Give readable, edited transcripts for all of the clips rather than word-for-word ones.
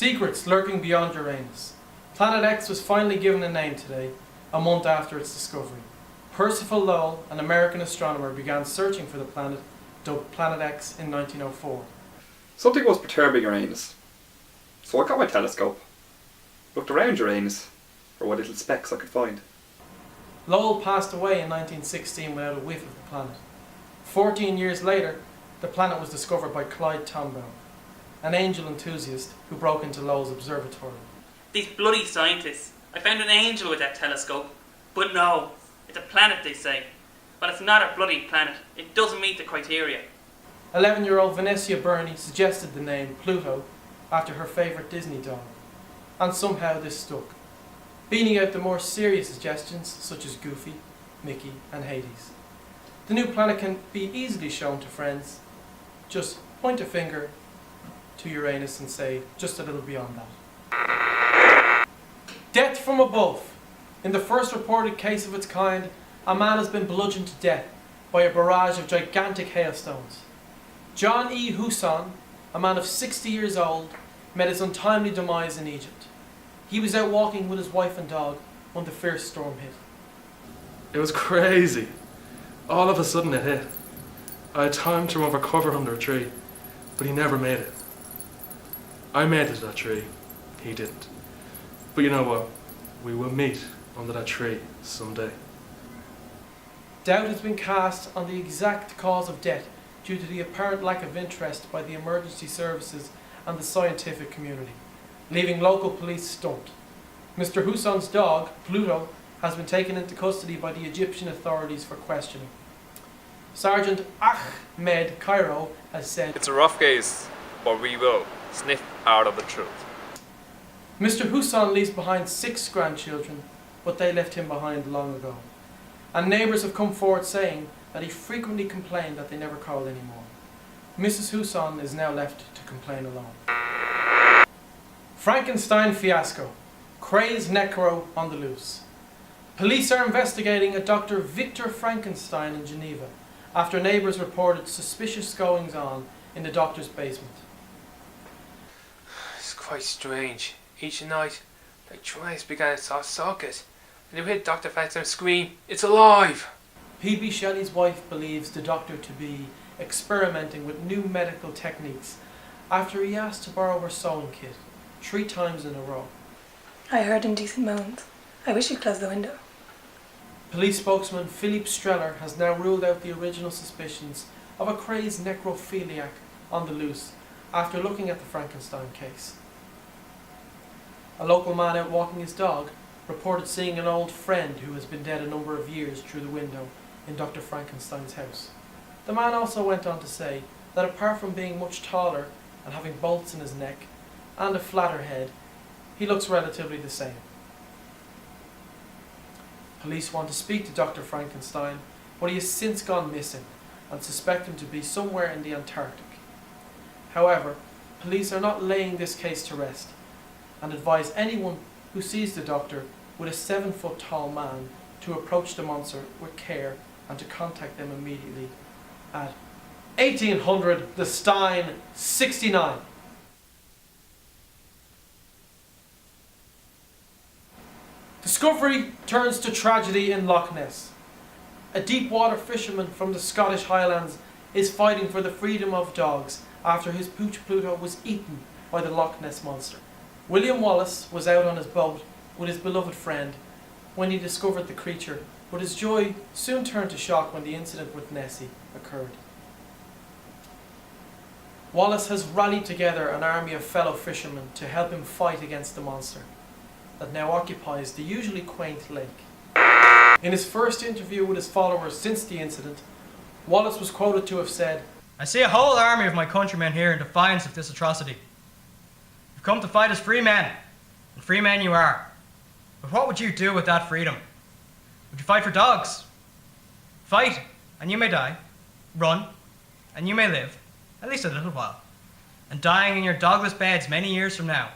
Secrets lurking beyond Uranus. Planet X was finally given a name today, a month after its discovery. Percival Lowell, an American astronomer, began searching for the planet, dubbed Planet X, in 1904. Something was perturbing Uranus, so I got my telescope, looked around Uranus for what little specks I could find. Lowell passed away in 1916 without a whiff of the planet. 14 years later, the planet was discovered by Clyde Tombaugh, an angel enthusiast who broke into Lowell's observatory. These bloody scientists. I found an angel with that telescope. But no, it's a planet, they say. Well, it's not a bloody planet. It doesn't meet the criteria. 11-year-old Vanessa Burney suggested the name Pluto after her favourite Disney dog, and somehow this stuck, beating out the more serious suggestions such as Goofy, Mickey and Hades. The new planet can be easily shown to friends. Just point a finger to Uranus and say, just a little beyond that. Death from above. In the first reported case of its kind, a man has been bludgeoned to death by a barrage of gigantic hailstones. John E. Husson, a man of 60 years old, met his untimely demise in Egypt. He was out walking with his wife and dog when the fierce storm hit. It was crazy. All of a sudden it hit. I had time to run for cover under a tree, but he never made it. I made it to that tree. He didn't. But you know what? We will meet under that tree someday. Doubt has been cast on the exact cause of death due to the apparent lack of interest by the emergency services and the scientific community, leaving local police stumped. Mr. Husson's dog, Pluto, has been taken into custody by the Egyptian authorities for questioning. Sergeant Ahmed Cairo has said, "It's a rough case, but we will sniff out of the truth." Mr. Husson leaves behind 6 grandchildren, but they left him behind long ago. And neighbours have come forward saying that he frequently complained that they never called anymore. Mrs. Husson is now left to complain alone. Frankenstein fiasco. Crazed necro on the loose. Police are investigating a Dr. Victor Frankenstein in Geneva after neighbours reported suspicious goings-on in the doctor's basement. It's quite strange. Each night, like twice began its soft socket, and you hear Dr. Frankenstein scream, "It's alive!" P.B. Shelley's wife believes the doctor to be experimenting with new medical techniques after he asked to borrow her sewing kit 3 times in a row. I heard indecent moans. I wish you'd close the window. Police spokesman Philippe Streller has now ruled out the original suspicions of a crazed necrophiliac on the loose after looking at the Frankenstein case. A local man out walking his dog reported seeing an old friend who has been dead a number of years through the window in Dr. Frankenstein's house. The man also went on to say that apart from being much taller and having bolts in his neck and a flatter head, he looks relatively the same. Police want to speak to Dr. Frankenstein, but he has since gone missing and suspect him to be somewhere in the Antarctic. However, police are not laying this case to rest and advise anyone who sees the doctor with a 7-foot tall man to approach the monster with care and to contact them immediately at 1800 The Stein 69. Discovery turns to tragedy in Loch Ness. A deep water fisherman from the Scottish Highlands is fighting for the freedom of dogs after his pooch Pluto was eaten by the Loch Ness monster. William Wallace was out on his boat with his beloved friend when he discovered the creature, but his joy soon turned to shock when the incident with Nessie occurred. Wallace has rallied together an army of fellow fishermen to help him fight against the monster that now occupies the usually quaint lake. In his first interview with his followers since the incident, Wallace was quoted to have said, "I see a whole army of my countrymen here in defiance of this atrocity. You've come to fight as free men, and free men you are. But what would you do with that freedom? Would you fight for dogs? Fight, and you may die. Run, and you may live, at least a little while. And dying in your dogless beds many years from now,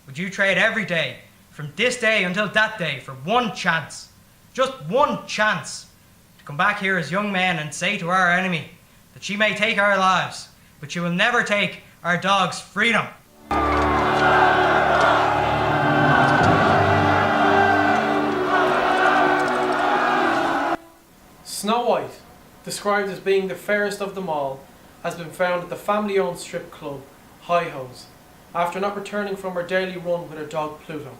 would you trade every day, from this day until that day, for one chance, just one chance, to come back here as young men and say to our enemy that she may take our lives, but she will never take our dogs' freedom?" White, described as being the fairest of them all, has been found at the family-owned strip club, Hi Ho's, after not returning from her daily run with her dog Pluto.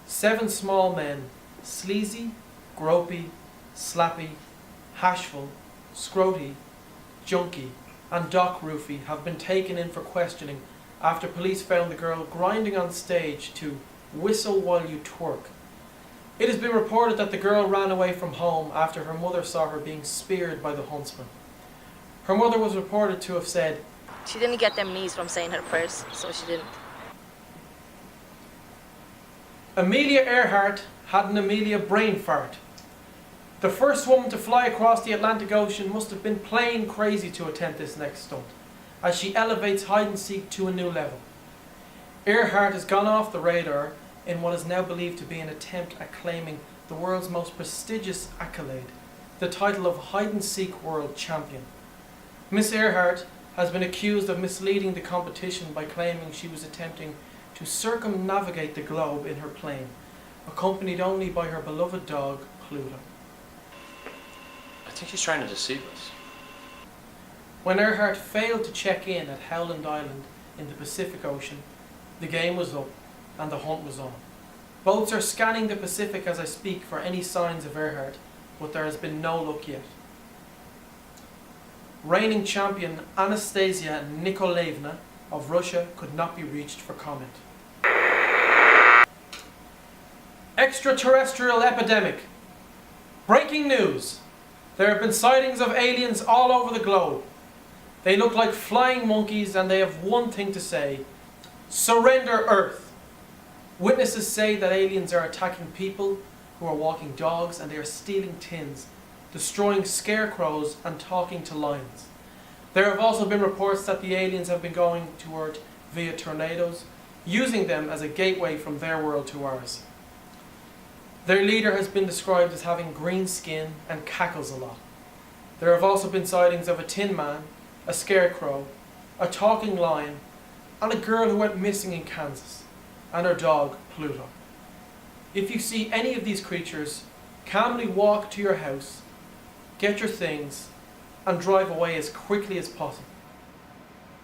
7 small men, sleazy, gropey, slappy, hashful, scroty, junkie, and Doc Roofy have been taken in for questioning after police found the girl grinding on stage to Whistle While You Twerk. It has been reported that the girl ran away from home after her mother saw her being speared by the huntsman. Her mother was reported to have said, She didn't get them knees from saying her prayers, so she didn't. Amelia Earhart had an Amelia brain fart. The first woman to fly across the Atlantic Ocean must have been plain crazy to attempt this next stunt, as she elevates hide-and-seek to a new level. Earhart has gone off the radar in what is now believed to be an attempt at claiming the world's most prestigious accolade, the title of hide-and-seek world champion. Miss Earhart has been accused of misleading the competition by claiming she was attempting to circumnavigate the globe in her plane, accompanied only by her beloved dog, Pluto. I think he's trying to deceive us. When Earhart failed to check in at Howland Island in the Pacific Ocean, the game was up and the hunt was on. Boats are scanning the Pacific as I speak for any signs of Earhart, but there has been no luck yet. Reigning champion Anastasia Nikolaevna of Russia could not be reached for comment. Extraterrestrial epidemic. Breaking news. There have been sightings of aliens all over the globe. They look like flying monkeys and they have one thing to say: surrender Earth. Witnesses say that aliens are attacking people who are walking dogs, and they are stealing tins, destroying scarecrows and talking to lions. There have also been reports that the aliens have been going to Earth via tornadoes, using them as a gateway from their world to ours. Their leader has been described as having green skin and cackles a lot. There have also been sightings of a tin man, a scarecrow, a talking lion, and a girl who went missing in Kansas, and her dog, Pluto. If you see any of these creatures, calmly walk to your house, get your things, and drive away as quickly as possible.